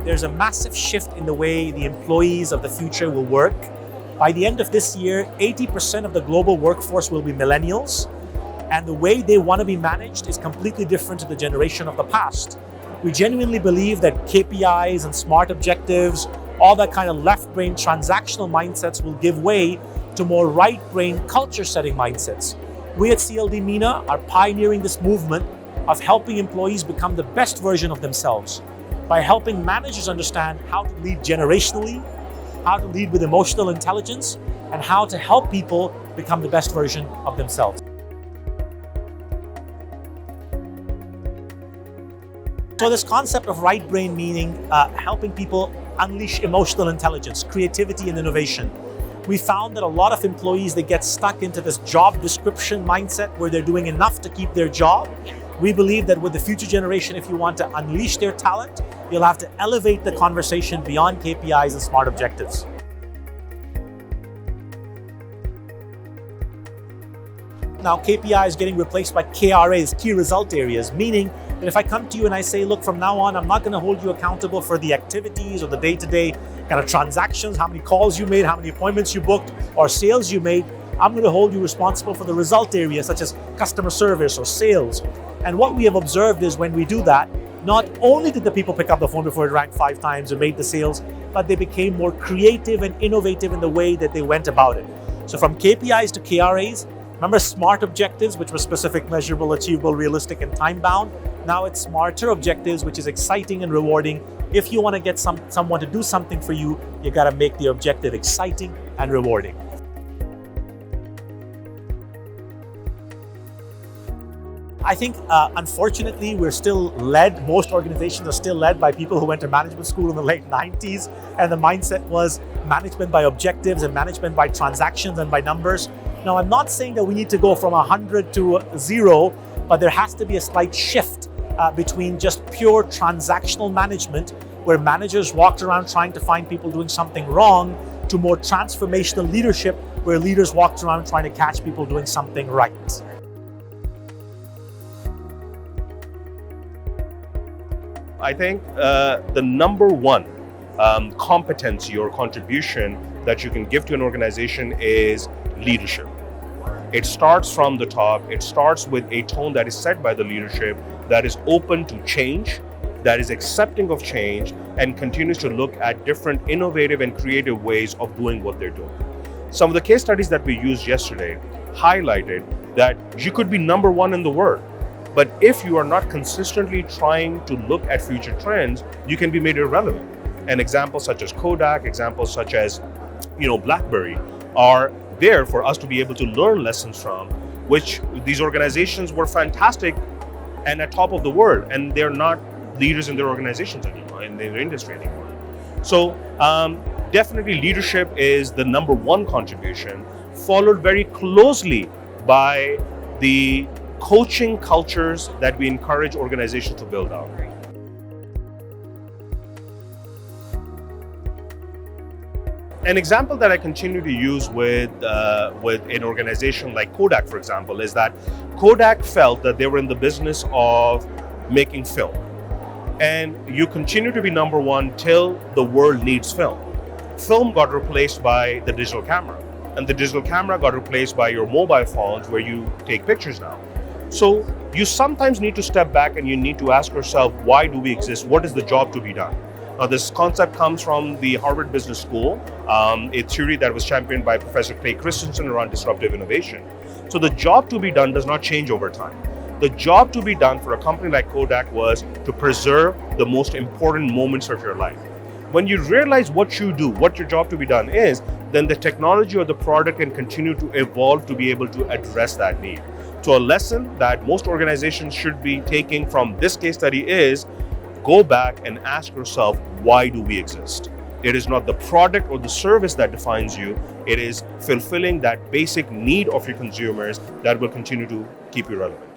there's a massive shift in the way the employees of the future will work. By the end of this year, 80% of the global workforce will be millennials, and the way they want to be managed is completely different to the generation of the past. We genuinely believe that KPIs and smart objectives, all that kind of left-brain transactional mindsets will give way to more right-brain culture-setting mindsets. We at CLD MENA are pioneering this movement of helping employees become the best version of themselves by helping managers understand how to lead generationally, how to lead with emotional intelligence, and how to help people become the best version of themselves. So this concept of right brain meaning helping people unleash emotional intelligence, creativity, and innovation. We found that a lot of employees, they get stuck into this job description mindset where they're doing enough to keep their job. We believe that with the future generation, if you want to unleash their talent, you'll have to elevate the conversation beyond KPIs and smart objectives. Now KPI is getting replaced by KRAs, key result areas, meaning that if I come to you and I say, look, from now on, I'm not going to hold you accountable for the activities or the day-to-day kind of transactions, how many calls you made, how many appointments you booked, or sales you made. I'm going to hold you responsible for the result areas such as customer service or sales. And what we have observed is when we do that, not only did the people pick up the phone before it rang 5 times and made the sales, but they became more creative and innovative in the way that they went about it. So from KPIs to KRAs, remember SMART objectives, which were specific, measurable, achievable, realistic, and time-bound? Now it's smarter objectives, which is exciting and rewarding. If you want to get someone to do something for you, you got to make the objective exciting and rewarding. I think, unfortunately, most organizations are still led by people who went to management school in the late 90s, and the mindset was management by objectives and management by transactions and by numbers. Now, I'm not saying that we need to go from 100 to 0, but there has to be a slight shift between just pure transactional management, where managers walked around trying to find people doing something wrong, to more transformational leadership, where leaders walked around trying to catch people doing something right. I think the number one competency or contribution that you can give to an organization is leadership. It starts from the top. It starts with a tone that is set by the leadership that is open to change, that is accepting of change, and continues to look at different innovative and creative ways of doing what they're doing. Some of the case studies that we used yesterday highlighted that you could be number one in the world, but if you are not consistently trying to look at future trends, you can be made irrelevant. And examples such as Kodak, examples such as BlackBerry are there for us to be able to learn lessons from, which these organizations were fantastic and at top of the world, and they're not leaders in their organizations anymore, in their industry anymore. So definitely leadership is the number one contribution, followed very closely by the coaching cultures that we encourage organizations to build out. An example that I continue to use with an organization like Kodak, for example, is that Kodak felt that they were in the business of making film. And you continue to be number one till the world needs film. Film got replaced by the digital camera, and the digital camera got replaced by your mobile phones where you take pictures now. So you sometimes need to step back and you need to ask yourself, why do we exist? What is the job to be done? Now, this concept comes from the Harvard Business School, a theory that was championed by Professor Clay Christensen around disruptive innovation. So the job to be done does not change over time. The job to be done for a company like Kodak was to preserve the most important moments of your life. When you realize what you do, what your job to be done is, then the technology or the product can continue to evolve to be able to address that need. So a lesson that most organizations should be taking from this case study is, go back and ask yourself, why do we exist? It is not the product or the service that defines you. It is fulfilling that basic need of your consumers that will continue to keep you relevant.